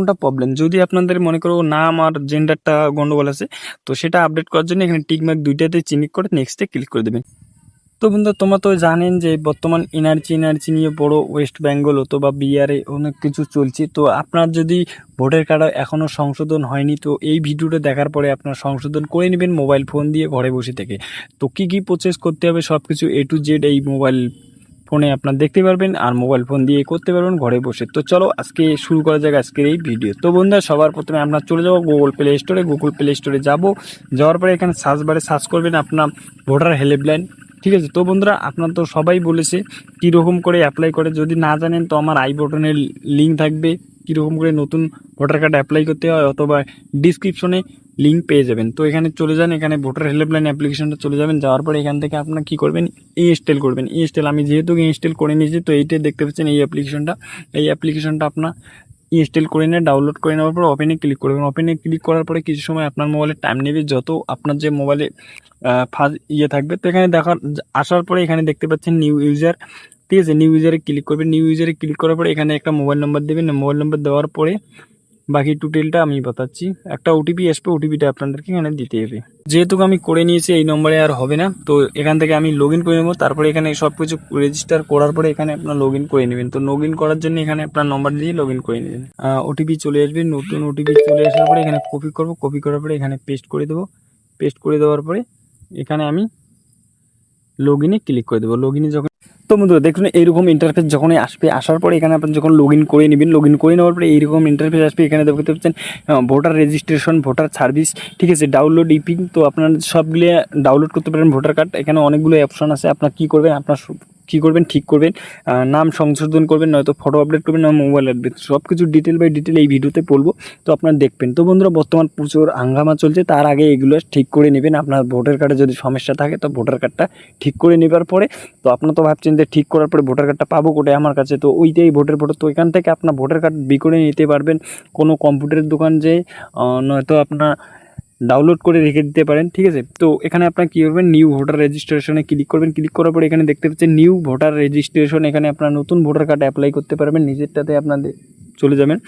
কোনটা প্রবলেম যদি আপনাদের মনে করো নাম আর জেন্ডারটা গন্ডগোল আছে, তো সেটা আপডেট করার জন্য এখানে টিক মার্ক দুইটাতে চিনিক করে নেক্সটে ক্লিক করে দেবেন। তো বন্ধু তোমরা তো জানেন যে বর্তমান এনআরসি নিয়ে বড় ওয়েস্ট বেঙ্গল অথবা বিহারে অনেক কিছু চলছে। তো আপনার যদি ভোটার কার্ড এখনও সংশোধন হয়নি, তো এই ভিডিওটা দেখার পরে আপনার সংশোধন করে নেবেন মোবাইল ফোন দিয়ে ঘরে বসে থেকে। তো কী প্রসেস করতে হবে সব কিছু A to Z এই মোবাইল ফোনে আপনার দেখতে পারবেন আর মোবাইল ফোন দিয়ে করতে পারবেন ঘরে বসে। তো চলো আজকে শুরু করা যাক আজকের এই ভিডিও। তো বন্ধুরা সবার প্রথমে আপনার চলে যাবো গুগল প্লে স্টোরে যাওয়ার পরে এখানে সার্চ বারে সার্চ করবেন আপনার ভোটার হেল্পলাইন। ঠিক আছে, তো বন্ধুরা আপনার তো সবাই বলেছে কীরকম করে অ্যাপ্লাই করে, যদি না জানেন তো আমার আই বটনের লিঙ্ক থাকবে কীরকম করে নতুন ভোটার কার্ড অ্যাপ্লাই করতে হয়, অথবা ডিসক্রিপশনে লিঙ্ক পেয়ে যাবেন। তো এখানে চলে যান, এখানে ভোটার হেল্পলাইন অ্যাপ্লিকেশনটা চলে যাবেন। যাওয়ার পরে এখান থেকে আপনার কী করবেন, ইনস্টল করবেন। আমি যেহেতু ইনস্টল করে নিয়েছি, তো এইটাই দেখতে পাচ্ছেন এই অ্যাপ্লিকেশনটা আপনার ইনস্টল করে নিয়ে ডাউনলোড করে নেওয়ার পর ওপেনে ক্লিক করবেন। ওপেনে ক্লিক করার পরে কিছু সময় আপনার মোবাইলে টাইম নেবে, যত আপনার যে মোবাইলে ফার্স্ট থাকবে। তো এখানে আসার পরে এখানে দেখতে পাচ্ছেন নিউ ইউজার। ঠিক আছে, নিউ ইউজারে ক্লিক করবেন। নিউ ইউজারে ক্লিক করার পরে এখানে একটা মোবাইল নাম্বার দেবেন। মোবাইল নাম্বার দেওয়ার পরে বাকি ডিটেলটা আমি বাতাচ্ছি। একটা ওটিপি আসবে, ওটিপিটা আপনাদেরকে এখানে দিতে হবে। যেহেতু আমি করে নিয়েছি এই নম্বরে আর হবে না, তো এখান থেকে আমি লগ ইন করে নেবো। তারপরে এখানে সব কিছু রেজিস্টার করার পরে এখানে আপনার লগ ইন করে নেবেন। তো লগ ইন করার জন্য এখানে আপনার নম্বর দিয়ে লগ ইন করে নেবেন। ওটিপি চলে আসবে, নতুন ওটিপি চলে আসার পরে এখানে কপি করবো। কপি করার পরে এখানে পেস্ট করে দেবো। পেস্ট করে দেওয়ার পরে এখানে আমি লগ ইনে ক্লিক করে দেবো। লগ ইনে যখন তো বন্ধুরা দেখুন এইরকম ইন্টারফেস যখনই আসবে, আসার পরে এখানে আপনি যখন লগ ইন করে নেবেন, লগ ইন করে নেওয়ার পরে এইরকম ইন্টারফেস আসবে। এখানে দেখতে পাচ্ছেন ভোটার রেজিস্ট্রেশন, ভোটার সার্ভিস, ঠিক আছে, ডাউনলোড ইপিং। তো আপনার সবগুলো ডাউনলোড করতে পারেন ভোটার কার্ড। এখানে অনেকগুলো অপশন আছে, আপনার কী করবেন ঠিক করবেন, নাম সংশোধন করবেন, নয়তো ফটো আপডেট করবেন, না মোবাইল আপডেট, সব কিছু ডিটেল বাই ডিটেল এই ভিডিওতে বলবো। তো আপনারা দেখবেন। তো বন্ধুরা বর্তমান প্রচুর হাঙ্গামা চলছে, তার আগে এগুলো ঠিক করে নেবেন। আপনার ভোটার কার্ডে যদি সমস্যা থাকে তো ভোটার কার্ডটা ঠিক করে নেবার পরে, তো আপনারা তো ভাবছেন যে ঠিক করার পরে ভোটার কার্ডটা পাবো কোথায় আমার কাছে, তো ওইটাই ভোটার। তো এখান থেকে আপনার ভোটার কার্ড করে নিতে পারবেন কোনো কম্পিউটারের দোকান যে, নয়তো আপনার ডাউনলোড করে রেখে দিতে পারেন। ঠিক আছে, তো এখানে আপনার কী করবেন, নিউ ভোটার রেজিস্ট্রেশনে ক্লিক করবেন। ক্লিক করার পরে এখানে দেখতে পাচ্ছেন নিউ ভোটার রেজিস্ট্রেশন। এখানে আপনার নতুন ভোটার কার্ড অ্যাপ্লাই করতে পারবেন। নিজেরটাতে আপনাদের চলে যাবেন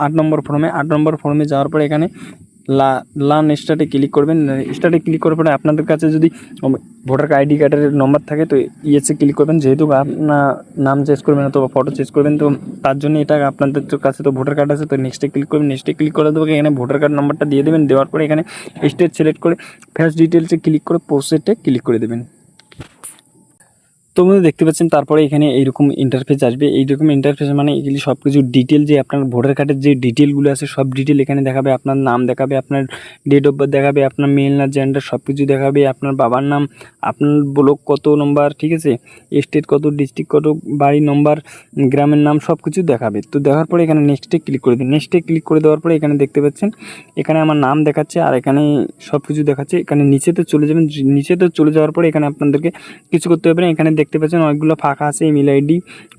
8 নম্বর ফর্মে। 8 নম্বর ফর্মে যাওয়ার পরে এখানে লার্ন স্টার্টে ক্লিক করবেন। স্টার্টে ক্লিক করার পরে আপনাদের কাছে যদি ভোটার আইডি কার্ডের নম্বর থাকে তো ইয়েসে ক্লিক করবেন। যেহেতু আপনার নাম চেঞ্জ করবেন অথবা ফটো চেঞ্জ করবেন, তো তার জন্য এটা আপনাদের কাছে তো ভোটার কার্ড আছে, তো নেক্সটে ক্লিক করবেন। নেক্সটে ক্লিক করে দেবো, এখানে ভোটার কার্ড নাম্বারটা দিয়ে দেবেন। দেওয়ার পরে এখানে স্টেট সিলেক্ট করে ফার্স্ট ডিটেলসে ক্লিক করে পোস্টে ক্লিক করে দেবেন। তো বন্ধু দেখতে পাচ্ছেন তারপরে এখানে এইরকম ইন্টারফেস আসবে। এইরকম ইন্টারফেস মানে এগুলি সব কিছু ডিটেল, যে আপনার ভোটার কার্ডের যে ডিটেলগুলো আছে সব ডিটেল এখানে দেখাবে। আপনার নাম দেখাবে, আপনার ডেট অফ বার্থ দেখাবে, আপনার মেল না জেন্ডার সব কিছু দেখাবে, আপনার বাবার নাম, আপনার ব্লক কত নম্বর, ঠিক আছে, স্টেট কত, ডিস্ট্রিক্ট কত, বাড়ি নম্বর, গ্রামের নাম সব কিছু দেখাবে। তো দেখার পরে এখানে নেক্সটে ক্লিক করে দিন। নেক্সটে ক্লিক করে দেওয়ার পরে এখানে দেখতে পাচ্ছেন এখানে আমার নাম দেখাচ্ছে আর এখানে সব কিছু দেখাচ্ছে। এখানে নিচেতে চলে যাবেন। নিচেতে চলে যাওয়ার পরে এখানে আপনাদেরকে কিছু করতে হবে না। এখানে দেখতে পাচ্ছেন অনেকগুলো ফাঁকা আছে, ইমেল আইডি,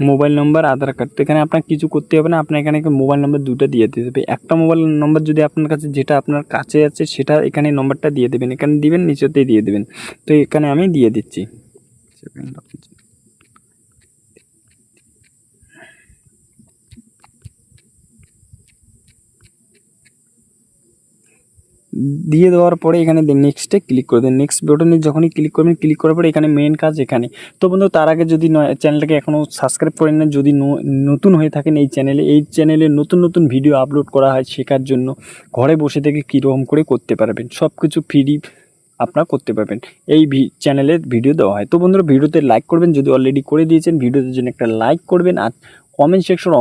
মোবাইল নম্বর, আধার কার্ড। তো এখানে আপনার কিছু করতে হবে না, আপনার এখানে মোবাইল নম্বর দুটো দিয়ে দিতে হবে। একটা মোবাইল নম্বর যদি আপনার কাছে যেটা আপনার কাছে আছে সেটা এখানে নম্বরটা দিয়ে দেবেন, এখানে দিবেন, নিচেতেই দিয়ে দেবেন। তো এখানে আমি দিয়ে দিচ্ছি। দিয়ে দেওয়ার পরে এখানে নেক্সটে ক্লিক করে দেন। নেক্সট বাটনে যখনই ক্লিক করবেন, ক্লিক করার পরে এখানে মেন কাজ এখানে। তো বন্ধু তার আগে যদি চ্যানেলটাকে এখনও সাবস্ক্রাইব করেন না, যদি নতুন হয়ে থাকেন এই চ্যানেলে নতুন ভিডিও আপলোড করা হয় শেখার জন্য, ঘরে বসে থেকে কীরকম করে করতে পারবেন সব কিছু ফ্রি আপনারা করতে পারবেন এই চ্যানেলে ভিডিও দেওয়া হয়। তো বন্ধুরা ভিডিওতে লাইক করবেন, যদি অলরেডি করে দিয়েছেন ভিডিওতে জন্য একটা লাইক করবেন, আর কমেন্ট সেকশন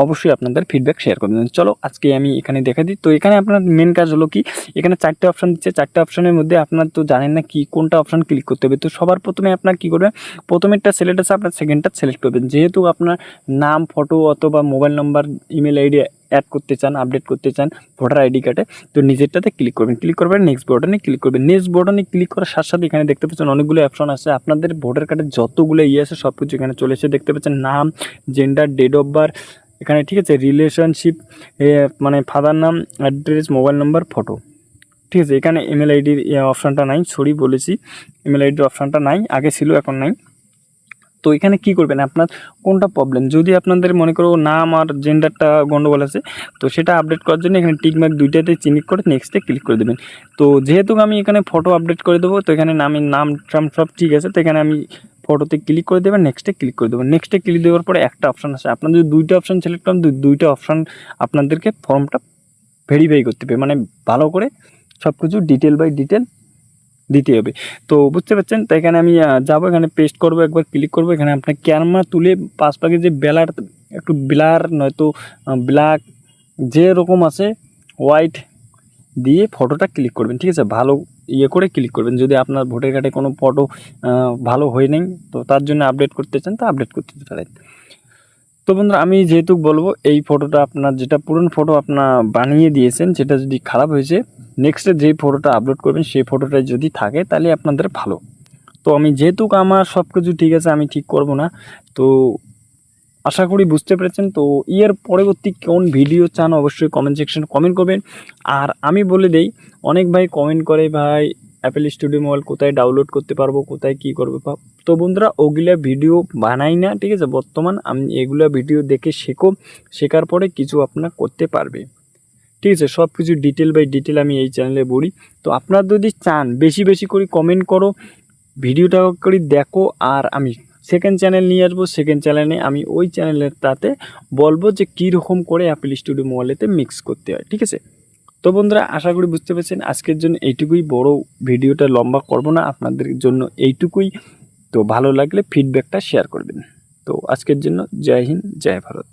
অবশ্যই আপনাদের ফিডব্যাক শেয়ার করবেন। চলো আজকে আমি এখানে দেখা দিই। তো এখানে আপনার মেন কাজ হলো কি, এখানে 4টে অপশান দিচ্ছে। 4টে অপশানের মধ্যে আপনার তো জানেন না কি কোনটা অপশান ক্লিক করতে হবে। তো সবার প্রথমে আপনার কী করবেন, প্রথমেরটা সিলেক্ট আছে, আপনার সেকেন্ডটা সিলেক্ট করবেন। যেহেতু আপনার নাম, ফটো অথবা mobile number, email ID add করতে চান, আপডেট করতে চান ভোটার আইডি কার্ডে, তো নিজেরটাতে ক্লিক করবেন। ক্লিক করবেন, নেক্সট বাটনে ক্লিক করবেন। নেক্সট বাটনে ক্লিক করার সাথে সাথে এখানে দেখতে পাচ্ছেন অনেকগুলো অপশন আছে। আপনাদের ভোটার কার্ডের যতগুলো আছে সব কিছু এখানে চলে এসে দেখতে পাচ্ছেন, নাম, জেন্ডার, ডেট অফ বার্থ এখানে, ঠিক আছে, রিলেশনশিপ মানে ফাদার নাম, অ্যাড্রেস, মোবাইল নাম্বার, ফটো, ঠিক আছে। এখানে ইমেল আইডির অপশানটা নাই, সরি বলেছি, ইমেল আইডির অপশানটা নাই, আগে ছিল এখন নাই। তো তো এখানে কি করবেন, আপনার কোনটা প্রবলেম, যদি আপনাদের মনে করো নাম আর জেন্ডারটা গন্ডগোল আছে, তো সেটা আপডেট করার জন্য এখানে টিকমার্ক দুইটাতে চিনিক করে নেক্সটে ক্লিক করে দেবেন। তো যেহেতু আমি এখানে ফটো আপডেট করে দেবো, তো এখানে নাম ট্রাম সব ঠিক আছে, তো এখানে আমি ফটোতে ক্লিক করে দেবেন, নেক্সটে ক্লিক করে দেবেন। নেক্সটে ক্লিক দেওয়ার পরে একটা অপশান আছে, আপনার যদি দুইটা অপশান সিলেক্ট করেন, দুইটা অপশান আপনাদেরকে ফর্মটা ভেরিফাই করতে হবে, মানে ভালো করে সব কিছু ডিটেল বাই ডিটেল দিতে হবে। তো বুঝতে পারছেন, তো এখানে আমি যাবো, এখানে পেস্ট করবো, একবার ক্লিক করবো, এখানে আপনার ক্যামেরা তুলে পাশ পাকে যে বেলার একটু ব্লার নয়তো ব্ল্যাক যেরকম আছে হোয়াইট দিয়ে ফটোটা ক্লিক করবেন, ঠিক আছে, ভালো ইয়ে করে ক্লিক করবেন। যদি আপনার ভোটার কার্ডে কোনো ফটো ভালো হয়ে নেই, তো তার জন্য আপডেট করতে চান, তো আপডেট করতে পারেন। তো বন্ধুরা আমি যেহেতু বলবো, এই ফটোটা আপনার যেটা পুরনো ফটো আপনার বানিয়ে দিয়েছেন, সেটা যদি খারাপ হয়েছে, নেক্সটে যেই ফটোটা আপলোড করবেন সেই ফটোটা যদি থাকে তাহলে আপনাদের ভালো। তো আমি যেহেতু আমার সব কিছু ঠিক আছে, আমি ঠিক করব না। তো আশা করি বুঝতে পেরেছেন। তো এর পরবর্তী কোন ভিডিও চান অবশ্যই কমেন্ট সেকশনে কমেন্ট করবেন। আর আমি বলে দেই, অনেক ভাই কমেন্ট করে, ভাই অ্যাপেল স্টুডিও মোবাইল কোথায় ডাউনলোড করতে পারবো, কোথায় কী করবো। তো বন্ধুরা ওগুলা ভিডিও বানাই না, ঠিক আছে, বর্তমান আমি এগুলা ভিডিও দেখে শেখার পরে কিছু আপনার করতে পারবে, ঠিক আছে, সব কিছু ডিটেল বাই ডিটেল আমি এই চ্যানেলে বলি। তো আপনারা যদি চান বেশি বেশি করে কমেন্ট করো, ভিডিওটা করে দেখো, আর আমি সেকেন্ড চ্যানেল নিয়ে আসবো, সেকেন্ড চ্যানেলে আমি ওই চ্যানেলের তাতে বলবো যে কীরকম করে অ্যাপেল স্টুডিও মোবাইলেতে মিক্স করতে হয়, ঠিক আছে। তো বন্ধুরা আশা করি বুঝতে পেরেছেন, আজকের জন্য এইটুকুই, বড় ভিডিওটা লম্বা করব না, আপনাদের জন্য এইটুকুই। তো ভালো লাগলে ফিডব্যাকটা শেয়ার করবেন। তো আজকের জন্য জয় হিন্দ, জয় ভারত।